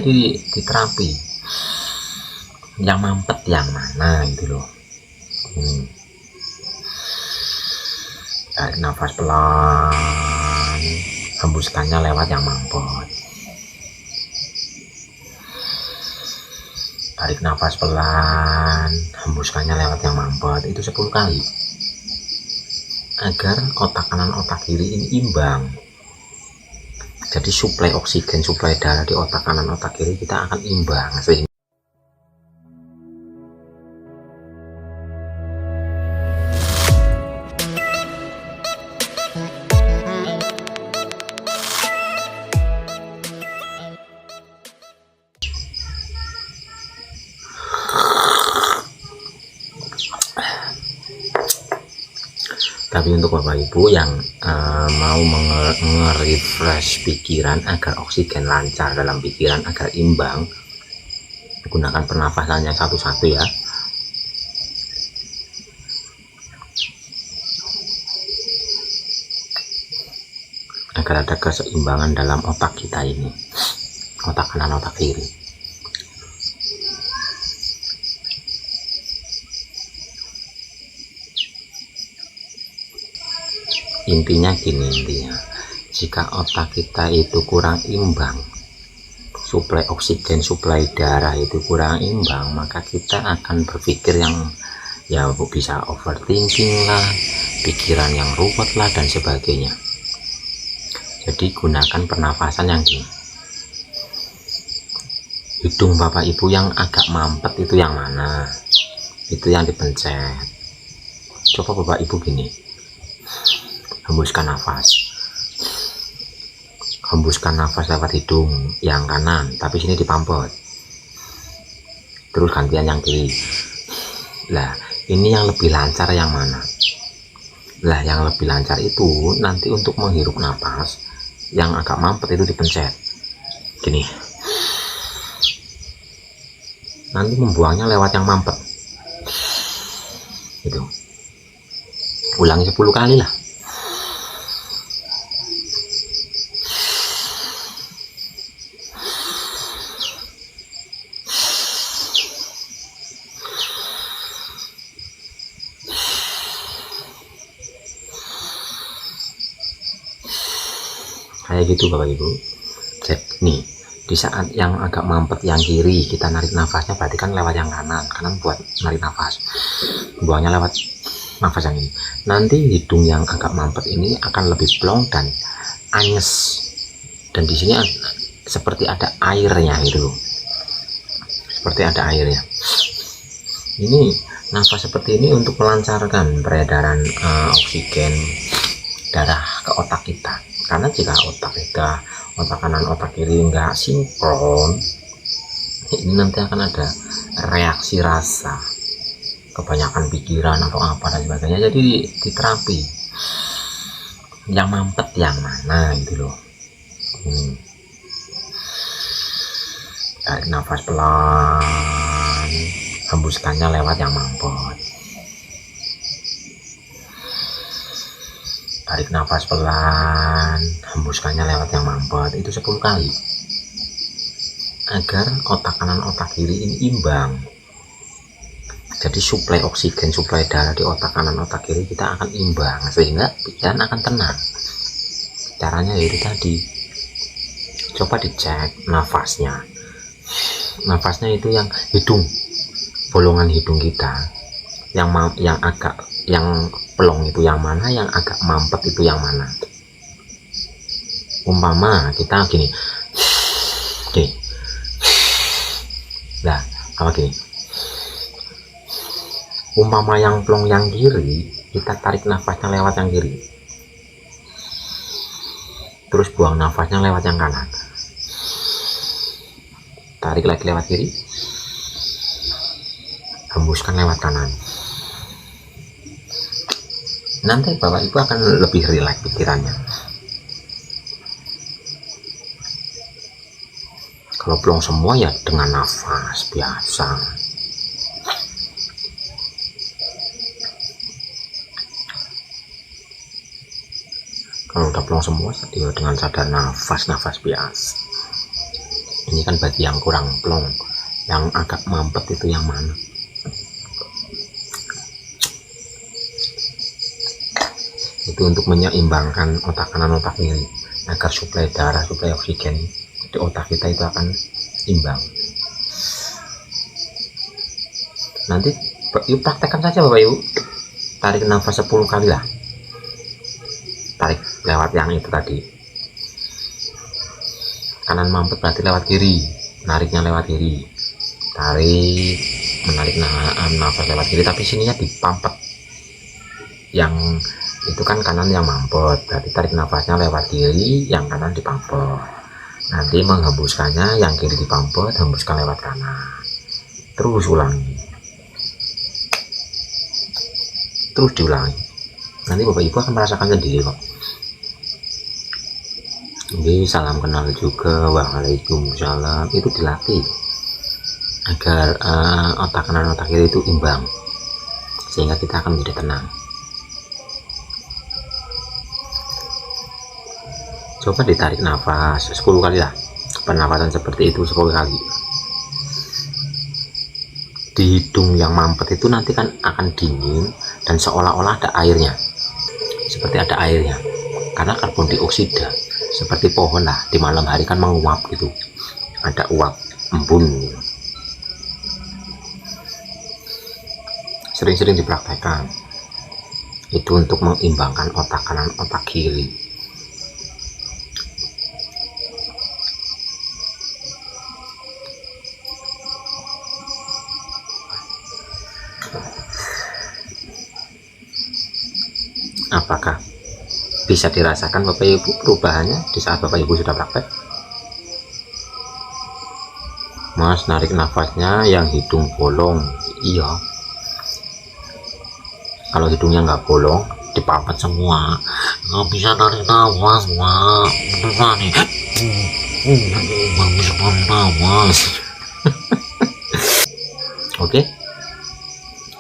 di terapi yang mampet yang mana gitu loh. Tarik nafas pelan, hembuskannya lewat yang mampet. Tarik nafas pelan, hembuskannya lewat yang mampet. Itu 10 kali agar otak kanan otak kiri ini imbang. Jadi suplai oksigen, suplai darah di otak kanan otak kiri kita akan imbang, sehingga tapi untuk Bapak Ibu yang mau nge-refresh pikiran agar oksigen lancar dalam pikiran, agar imbang, gunakan pernafasannya satu-satu ya. Agar ada keseimbangan dalam otak kita ini, otak kanan otak kiri. Intinya gini, jika otak kita itu kurang imbang, suplai oksigen, suplai darah itu kurang imbang, maka kita akan berpikir yang ya bisa overthinking lah, pikiran yang ruwet lah dan sebagainya. Jadi gunakan pernafasan yang gini. Hidung Bapak Ibu yang agak mampet itu yang mana? Itu yang dipencet. Coba Bapak Ibu gini, hembuskan nafas, hembuskan nafas lewat hidung yang kanan, tapi sini dipampet. Terus gantian yang kiri. Lah ini yang lebih lancar yang mana? Lah yang lebih lancar itu nanti untuk menghirup nafas yang agak mampet itu dipencet gini, nanti membuangnya lewat yang mampet. Itu ulangi 10 kali lah. Kayak gitu Bapak Ibu. Jadi nih, di saat yang agak mampet yang kiri kita narik nafasnya, berarti kan lewat yang kanan buat narik nafas, buangnya lewat nafas yang ini. Nanti hidung yang agak mampet ini akan lebih plong dan anyes, dan di sini seperti ada airnya gitu, seperti ada airnya. Ini nafas seperti ini untuk melancarkan peredaran oksigen darah ke otak kita. Karena jika otak kita, otak kanan otak kiri nggak sinkron, ini nanti akan ada reaksi rasa, kebanyakan pikiran atau apa dan sebagainya. Jadi di terapi yang mampet yang mana gitu loh. Tarik nafas pelan, hembuskannya lewat yang mampet. Tarik nafas pelan, hembuskannya lewat yang mampet. Itu 10 kali agar otak kanan otak kiri ini imbang. Jadi suplai oksigen, suplai darah di otak kanan otak kiri kita akan imbang, sehingga pikiran akan tenang. Caranya yaitu tadi, coba dicek nafasnya. Nafasnya itu yang hidung, bolongan hidung kita yang pelong itu yang mana, yang agak mampet itu yang mana. Umpama kita gini, nah apa gini, umpama yang plong yang kiri, kita tarik nafasnya lewat yang kiri, terus buang nafasnya lewat yang kanan, tarik lagi lewat kiri, hembuskan lewat kanan. Nanti Bapak Ibu akan lebih rileks pikirannya. Kalau plong semua ya dengan nafas biasa. Kalau udah plong semua ya dengan sadar nafas biasa. Ini ini kan bagi yang kurang plong, yang agak mampet itu yang mana. Itu untuk menyeimbangkan otak kanan otak kiri agar suplai darah, suplai oksigen di otak kita itu akan imbang. Nanti yuk praktekkan saja Bapak Ibu, tarik nafas 10 kali lah, tarik lewat yang itu tadi, kanan mampet berarti lewat kiri, nariknya lewat kiri, tarik, menarik nafas lewat kiri, tapi sininya dipampet. Yang itu kan kanan yang mampet, berarti tarik nafasnya lewat kiri, yang kanan dipampet. Nanti menghembuskannya yang kiri dipampet, hembuskan lewat kanan, terus ulangi, terus diulangi. Nanti Bapak Ibu akan merasakan sendiri kok. Oke, salam kenal juga. Waalaikumsalam. Itu dilatih agar otak kanan otak kiri itu imbang, sehingga kita akan menjadi tenang. Coba ditarik nafas 10 kali lah, pernapasan seperti itu 10 kali. Di hidung yang mampet itu nanti kan akan dingin dan seolah-olah ada airnya, seperti ada airnya, karena karbon dioksida. Seperti pohon lah, di malam hari kan menguap gitu, ada uap embun. Sering-sering dipraktekkan itu untuk mengimbangkan otak kanan otak kiri. Apakah bisa dirasakan Bapak Ibu perubahannya di saat Bapak Ibu sudah praktek? Mas, narik nafasnya yang hidung bolong. Iya, kalau hidungnya nggak bolong dipampet semua, nggak bisa narik nafas, Mak. Beneran nih, nggak bisa narik nafas. Oke,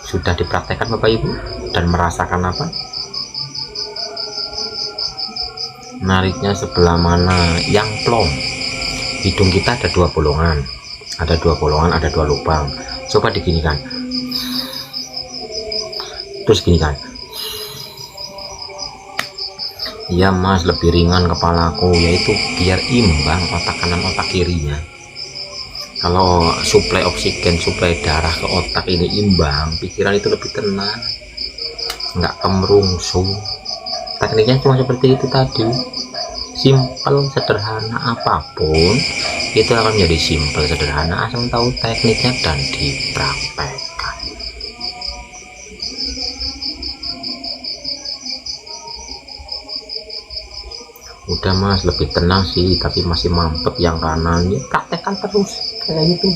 sudah dipraktekkan Bapak Ibu dan merasakan apa? Nariknya sebelah mana yang plong. Hidung kita ada 2 bolongan, ada 2 bolongan, ada 2 lubang. Coba diginikan, terus ginikan. Iya Mas, lebih ringan kepalaku, yaitu biar imbang otak kanan otak kirinya. Kalau suplai oksigen, suplai darah ke otak ini imbang, pikiran itu lebih tenang, nggak kemerungsung. Tekniknya cuma seperti itu tadi, simpel sederhana apapun itu akan menjadi simpel sederhana asal tahu tekniknya dan dipraktekkan. Udah Mas, lebih tenang sih, tapi masih mampet yang kanan. Ya praktekkan terus kayak gitu.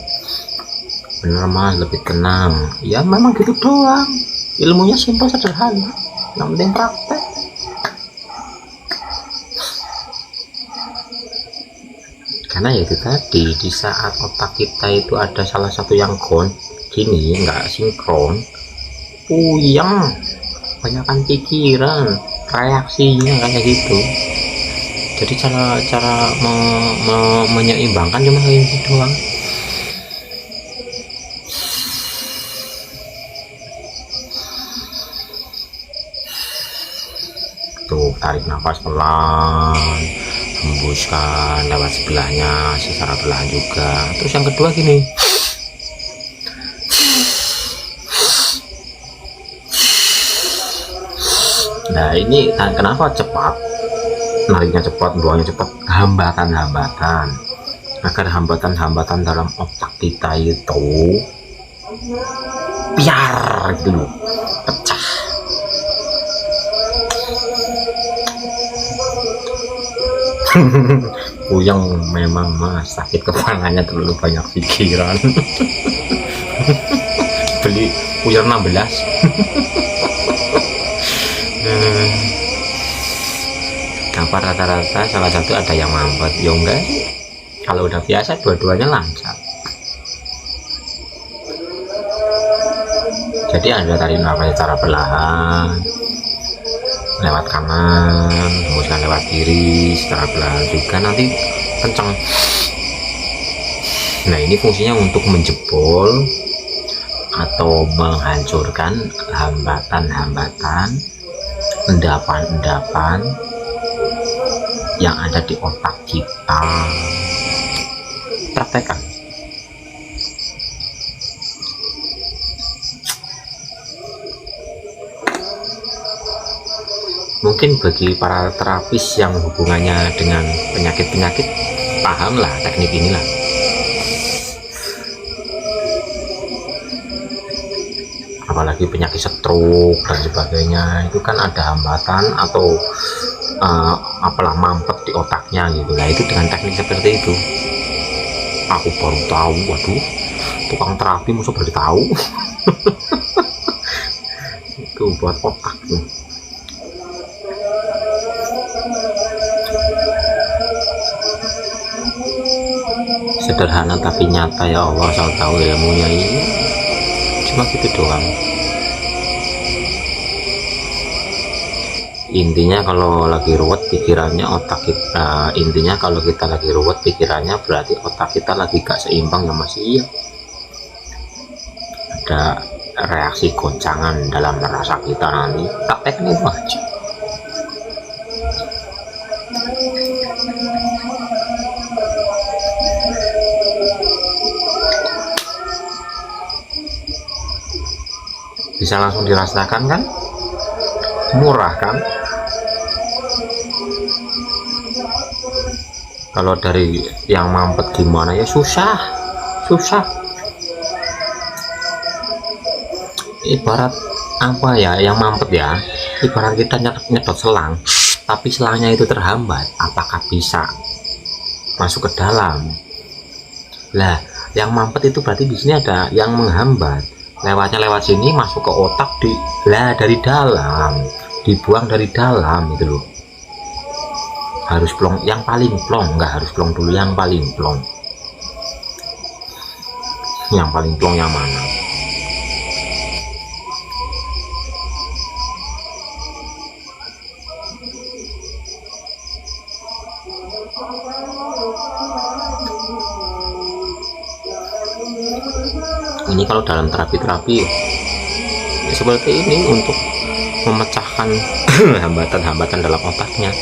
Bener Mas, lebih tenang. Ya memang gitu doang, ilmunya simpel sederhana, yang penting praktek. Karena ya itu tadi, di saat otak kita itu ada salah satu yang gini, nggak sinkron, puyeng, banyakkan pikiran, reaksinya kayak gitu. Jadi cara menyeimbangkan cuma kayak gitu doang. Tuh, tarik nafas pelan, hembuskan lewat sebelahnya secara perlahan juga. Terus yang kedua gini, nah ini kenapa cepat, nariknya cepat, buangnya cepat, hambatan-hambatan, agar hambatan-hambatan dalam otak kita itu piar gitu loh, pecah. Puyeng memang Mas, sakit kepalanya terlalu banyak pikiran. Beli puyer 16. Apa rata-rata salah satu ada yang mampet? Ya enggak sih, kalau udah biasa dua-duanya lancar. Jadi Anda tarik nafas secara perlahan lewat kanan, hembuskan lewat kiri secara perlahan juga, nanti kenceng. Nah, ini fungsinya untuk menjebol atau menghancurkan hambatan-hambatan, endapan-endapan yang ada di otak kita. Praktekkan. Mungkin bagi para terapis yang hubungannya dengan penyakit-penyakit, pahamlah teknik inilah. Apalagi penyakit stroke dan sebagainya, itu kan ada hambatan atau apalah mampet di otaknya gitu. Nah, itu dengan teknik seperti itu. Aku baru tahu, waduh, tukang terapi musuh baru tahu. Itu buat otak tuh. Sederhana tapi nyata, ya Allah, saya tahu ilmunya ini cuma gitu doang. Intinya kalau lagi ruwet pikirannya, otak kita, intinya kalau kita lagi ruwet pikirannya, berarti otak kita lagi gak seimbang ya Mas. Iya, ada reaksi goncangan dalam rasa kita. Nanti prakteknya itu aja. Bisa langsung dirasakan kan, murah kan. Kalau dari yang mampet gimana ya, susah. Ibarat apa ya, yang mampet ya, ibarat kita nyedot selang tapi selangnya itu terhambat, apakah bisa masuk ke dalam? Lah, yang mampet itu berarti di sini ada yang menghambat, lewatnya lewat sini masuk ke otak dari dalam, dibuang dari dalam itu loh. Harus plong, yang paling plong, nggak harus plong dulu, yang paling plong. Yang paling plong yang mana? Ini kalau dalam terapi-terapi seperti ini untuk memecahkan hambatan-hambatan dalam otaknya.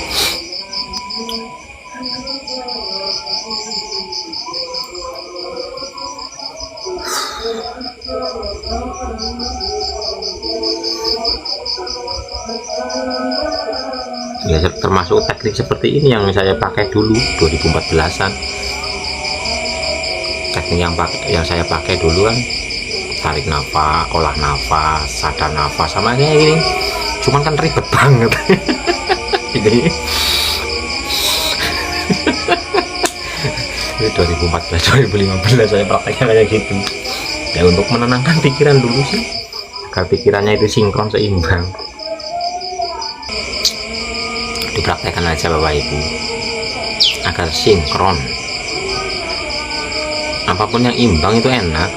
Ya, termasuk teknik seperti ini yang saya pakai dulu 2014an. Teknik yang saya pakai dulu kan tarik nafas, olah nafas, sadar nafas, sama kayak gini. Cuman kan ribet banget. Ini 2014 2015 saya prakteknya kayak gitu ya, untuk menenangkan pikiran dulu sih, agar pikirannya itu sinkron, seimbang. Dipraktekkan aja Bapak Ibu agar sinkron. Apapun yang imbang itu enak.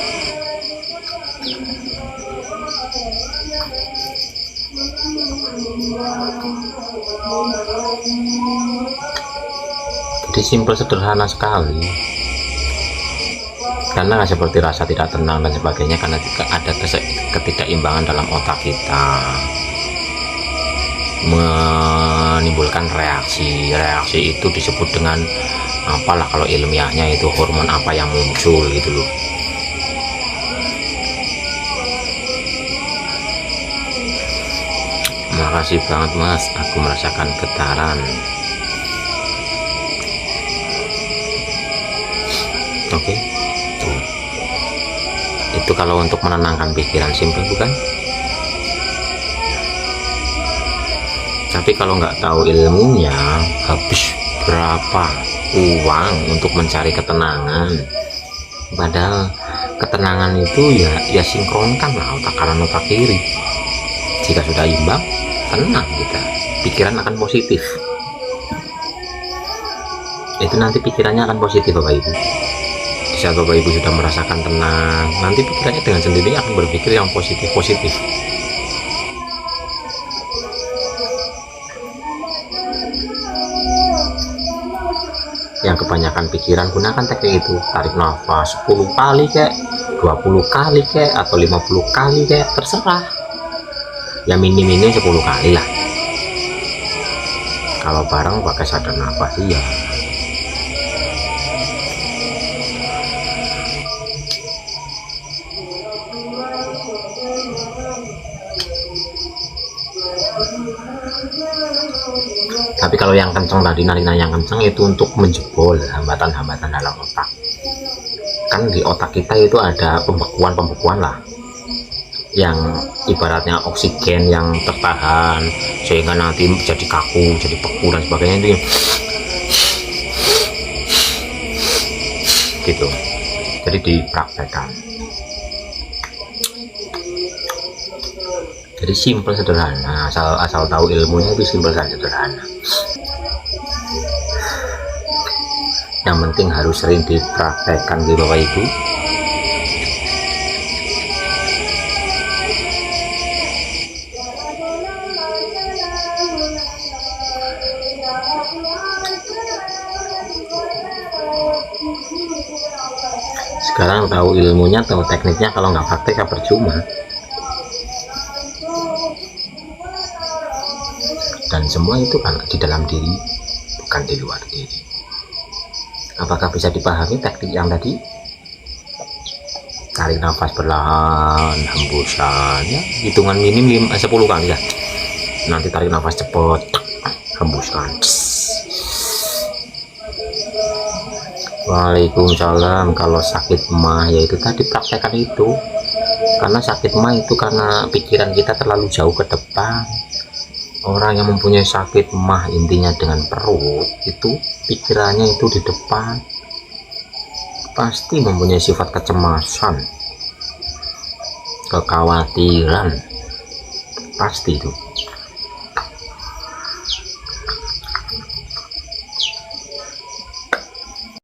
Jadi simpel, sederhana sekali. Karena seperti rasa tidak tenang dan sebagainya, karena juga ada ketidakimbangan dalam otak kita, menimbulkan reaksi itu disebut dengan apalah, kalau ilmiahnya itu hormon apa yang muncul gitu loh. Makasih banget Mas, aku merasakan getaran. Oke. Itu kalau untuk menenangkan pikiran, simpel bukan? Tapi kalau nggak tahu ilmunya, habis berapa uang untuk mencari ketenangan. Padahal ketenangan itu ya sinkronkan lah otak kanan otak kiri. Jika sudah imbang, tenang kita, pikiran akan positif. Itu nanti pikirannya akan positif Bapak Ibu. Di saat Bapak Ibu sudah merasakan tenang, nanti pikirannya dengan sendirinya akan berpikir yang positif-positif. yang kebanyakan pikiran, gunakan teknik itu. Tarik nafas 10 kali kek, 20 kali kek, atau 50 kali kek, terserah. Ya minim-minim 10 kali lah. Kalau bareng pakai sadar nafas, iya. Tapi kalau yang kenceng tadi, nariknya yang kenceng itu untuk menjebol hambatan-hambatan dalam otak. Kan di otak kita itu ada pembekuan lah, yang ibaratnya oksigen yang tertahan sehingga nanti jadi kaku, jadi beku dan sebagainya itu gitu. Jadi dipraktekkan. Jadi simple, sederhana, asal tahu ilmunya itu simple dan sederhana. Yang penting harus sering dipraktekkan di Bapak Ibu. Sekarang tahu ilmunya, tahu tekniknya, kalau nggak praktek ya percuma. Dan semua itu kan di dalam diri, bukan di luar diri. Apakah bisa dipahami teknik yang tadi? Tarik nafas perlahan, hembusan, ya, hitungan minim 10 kali ya. Nanti tarik nafas cepat, hembuskan. Waalaikumsalam. Kalau sakit mah, yaitu tadi praktekkan itu. Karena sakit mah itu karena pikiran kita terlalu jauh ke depan. Orang yang mempunyai sakit mah, intinya dengan perut, itu pikirannya itu di depan, pasti mempunyai sifat kecemasan, kekhawatiran, pasti itu.